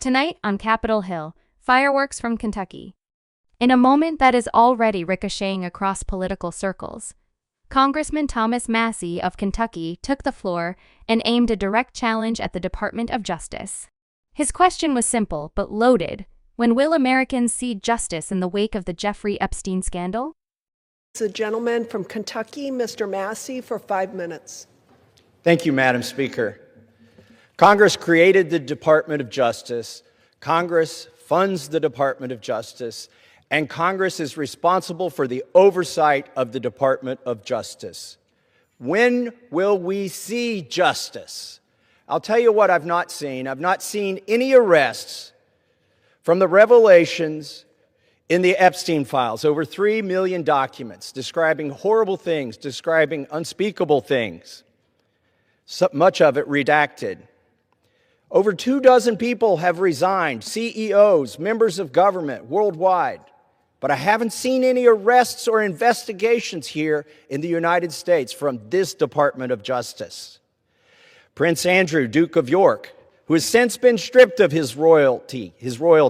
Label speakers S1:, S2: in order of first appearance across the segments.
S1: Tonight on Capitol Hill, fireworks from Kentucky. In a moment that is already ricocheting across political circles, Congressman Thomas Massie of Kentucky took the floor and aimed a direct challenge at the Department of Justice. His question was simple but loaded. When will Americans see justice in the wake of the Jeffrey Epstein scandal?
S2: The gentleman from Kentucky, Mr. Massie, for 5 minutes.
S3: Thank you, Madam Speaker. Congress created the Department of Justice. Congress funds the Department of Justice, and Congress is responsible for the oversight of the Department of Justice. When will we see justice? I'll tell you what I've not seen. I've not seen any arrests from the revelations in the Epstein files, over 3 million documents describing horrible things, describing unspeakable things, so much of it redacted. Over 24 people have resigned, CEOs, members of government worldwide, but I haven't seen any arrests or investigations here in the United States from this Department of Justice. Prince Andrew, Duke of York, who has since been stripped of his royal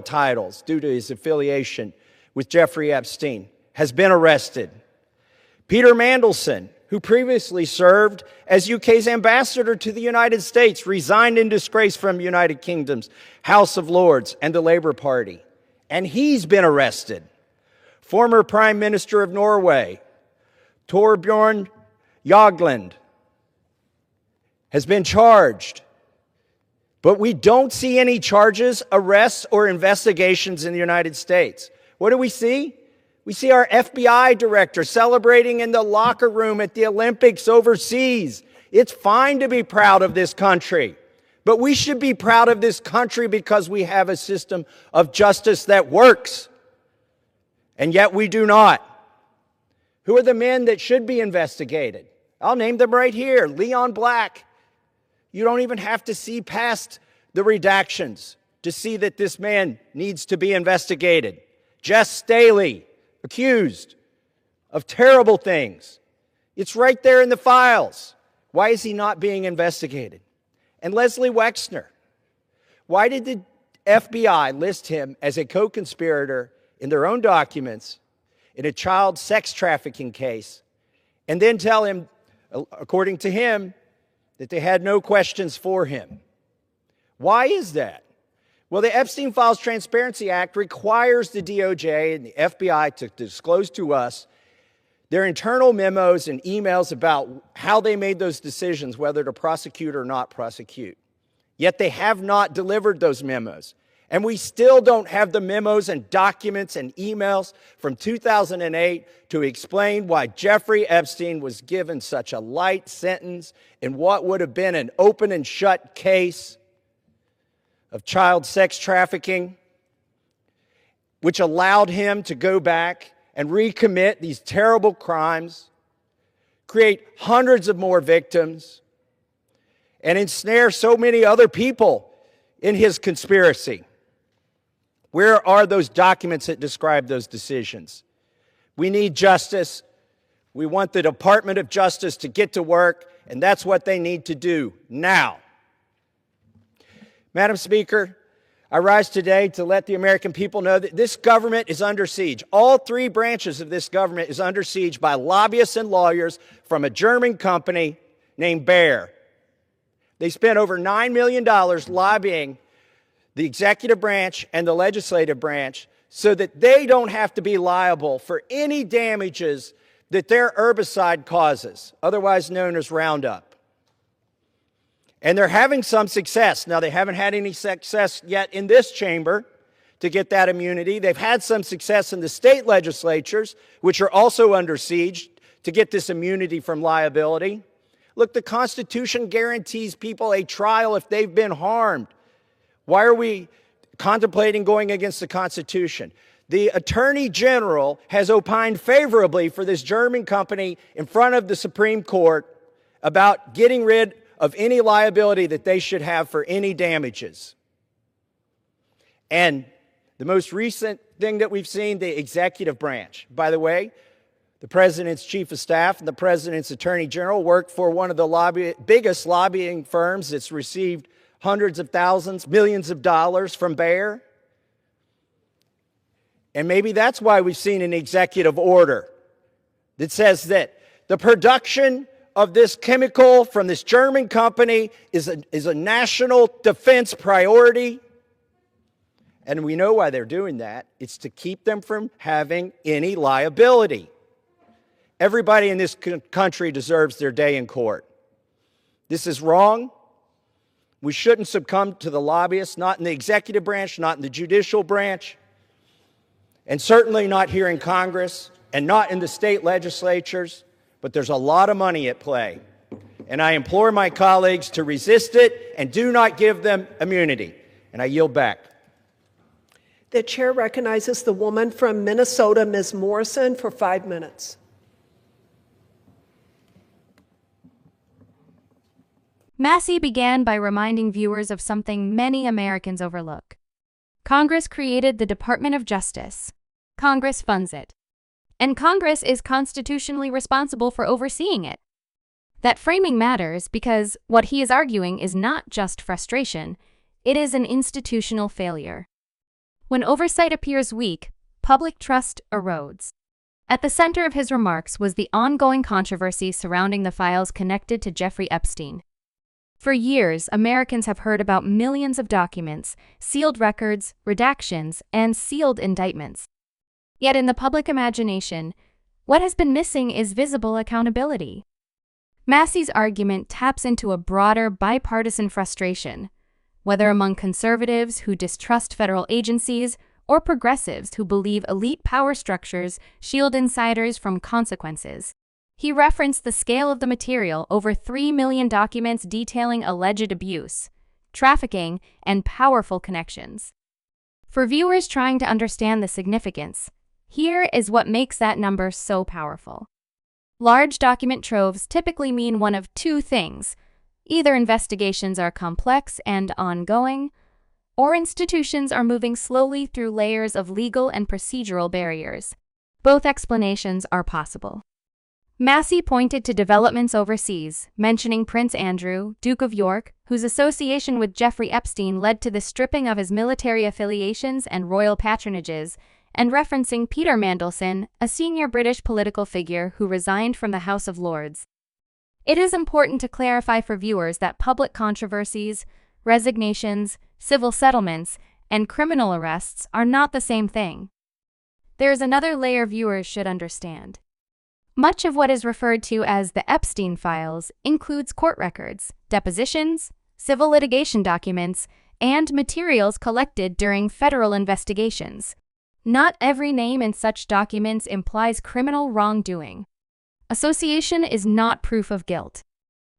S3: titles due to his affiliation with Jeffrey Epstein, has been arrested. Peter Mandelson, who previously served as UK's ambassador to the United States, resigned in disgrace from United Kingdom's House of Lords and the Labour Party, and he's been arrested. Former Prime Minister of Norway, Torbjørn Jagland, has been charged. But we don't see any charges, arrests, or investigations in the United States. What do we see? We see our FBI director celebrating in the locker room at the Olympics overseas. It's fine to be proud of this country, but we should be proud of this country because we have a system of justice that works, and yet we do not. Who are the men that should be investigated? I'll name them right here. Leon Black. You don't even have to see past the redactions to see that this man needs to be investigated. Jess Staley, accused of terrible things. It's right there in the files. Why is he not being investigated? And Leslie Wexner. Why did the FBI list him as a co-conspirator in their own documents in a child sex trafficking case and then tell him, according to him, that they had no questions for him? Why is that? Well, the Epstein Files Transparency Act requires the DOJ and the FBI to disclose to us their internal memos and emails about how they made those decisions, whether to prosecute or not prosecute. Yet they have not delivered those memos. And we still don't have the memos and documents and emails from 2008 to explain why Jeffrey Epstein was given such a light sentence in what would have been an open and shut case of child sex trafficking, which allowed him to go back and recommit these terrible crimes, create hundreds of more victims, and ensnare so many other people in his conspiracy. Where are those documents that describe those decisions? We need justice. We want the Department of Justice to get to work, and that's what they need to do now. Madam Speaker, I rise today to let the American people know that this government is under siege. All 3 branches of this government is under siege by lobbyists and lawyers from a German company named Bayer. They spent over $9 million lobbying the executive branch and the legislative branch so that they don't have to be liable for any damages that their herbicide causes, otherwise known as Roundup. And they're having some success. Now, they haven't had any success yet in this chamber to get that immunity. They've had some success in the state legislatures, which are also under siege, to get this immunity from liability. Look, the Constitution guarantees people a trial if they've been harmed. Why are we contemplating going against the Constitution? The Attorney General has opined favorably for this German company in front of the Supreme Court about getting rid of any liability that they should have for any damages. And the most recent thing that we've seen, the executive branch. By the way, the President's Chief of Staff and the President's Attorney General work for one of the biggest lobbying firms that's received hundreds of thousands, millions of dollars from Bayer. And maybe that's why we've seen an executive order that says that the production of this chemical from this German company is a national defense priority. And we know why they're doing that. It's to keep them from having any liability. Everybody in this country deserves their day in court. This is wrong. We shouldn't succumb to the lobbyists, not in the executive branch, not in the judicial branch, and certainly not here in Congress and not in the state legislatures. But there's a lot of money at play. And I implore my colleagues to resist it and do not give them immunity. And I yield back.
S2: The chair recognizes the woman from Minnesota, Ms. Morrison, for 5 minutes.
S1: Massie began by reminding viewers of something many Americans overlook. Congress created the Department of Justice. Congress funds it. And Congress is constitutionally responsible for overseeing it. That framing matters because what he is arguing is not just frustration, it is an institutional failure. When oversight appears weak, public trust erodes. At the center of his remarks was the ongoing controversy surrounding the files connected to Jeffrey Epstein. For years, Americans have heard about millions of documents, sealed records, redactions, and sealed indictments. Yet in the public imagination, what has been missing is visible accountability. Massie's argument taps into a broader bipartisan frustration, whether among conservatives who distrust federal agencies or progressives who believe elite power structures shield insiders from consequences. He referenced the scale of the material: over 3 million documents detailing alleged abuse, trafficking, and powerful connections. For viewers trying to understand the significance, here is what makes that number so powerful. Large document troves typically mean one of two things. Either investigations are complex and ongoing, or institutions are moving slowly through layers of legal and procedural barriers. Both explanations are possible. Massie pointed to developments overseas, mentioning Prince Andrew, Duke of York, whose association with Jeffrey Epstein led to the stripping of his military affiliations and royal patronages, and referencing Peter Mandelson, a senior British political figure who resigned from the House of Lords. It is important to clarify for viewers that public controversies, resignations, civil settlements, and criminal arrests are not the same thing. There is another layer viewers should understand. Much of what is referred to as the Epstein files includes court records, depositions, civil litigation documents, and materials collected during federal investigations. Not every name in such documents implies criminal wrongdoing. Association is not proof of guilt.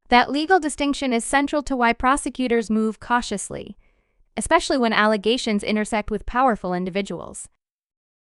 S1: That legal distinction is central to why prosecutors move cautiously, especially when allegations intersect with powerful individuals.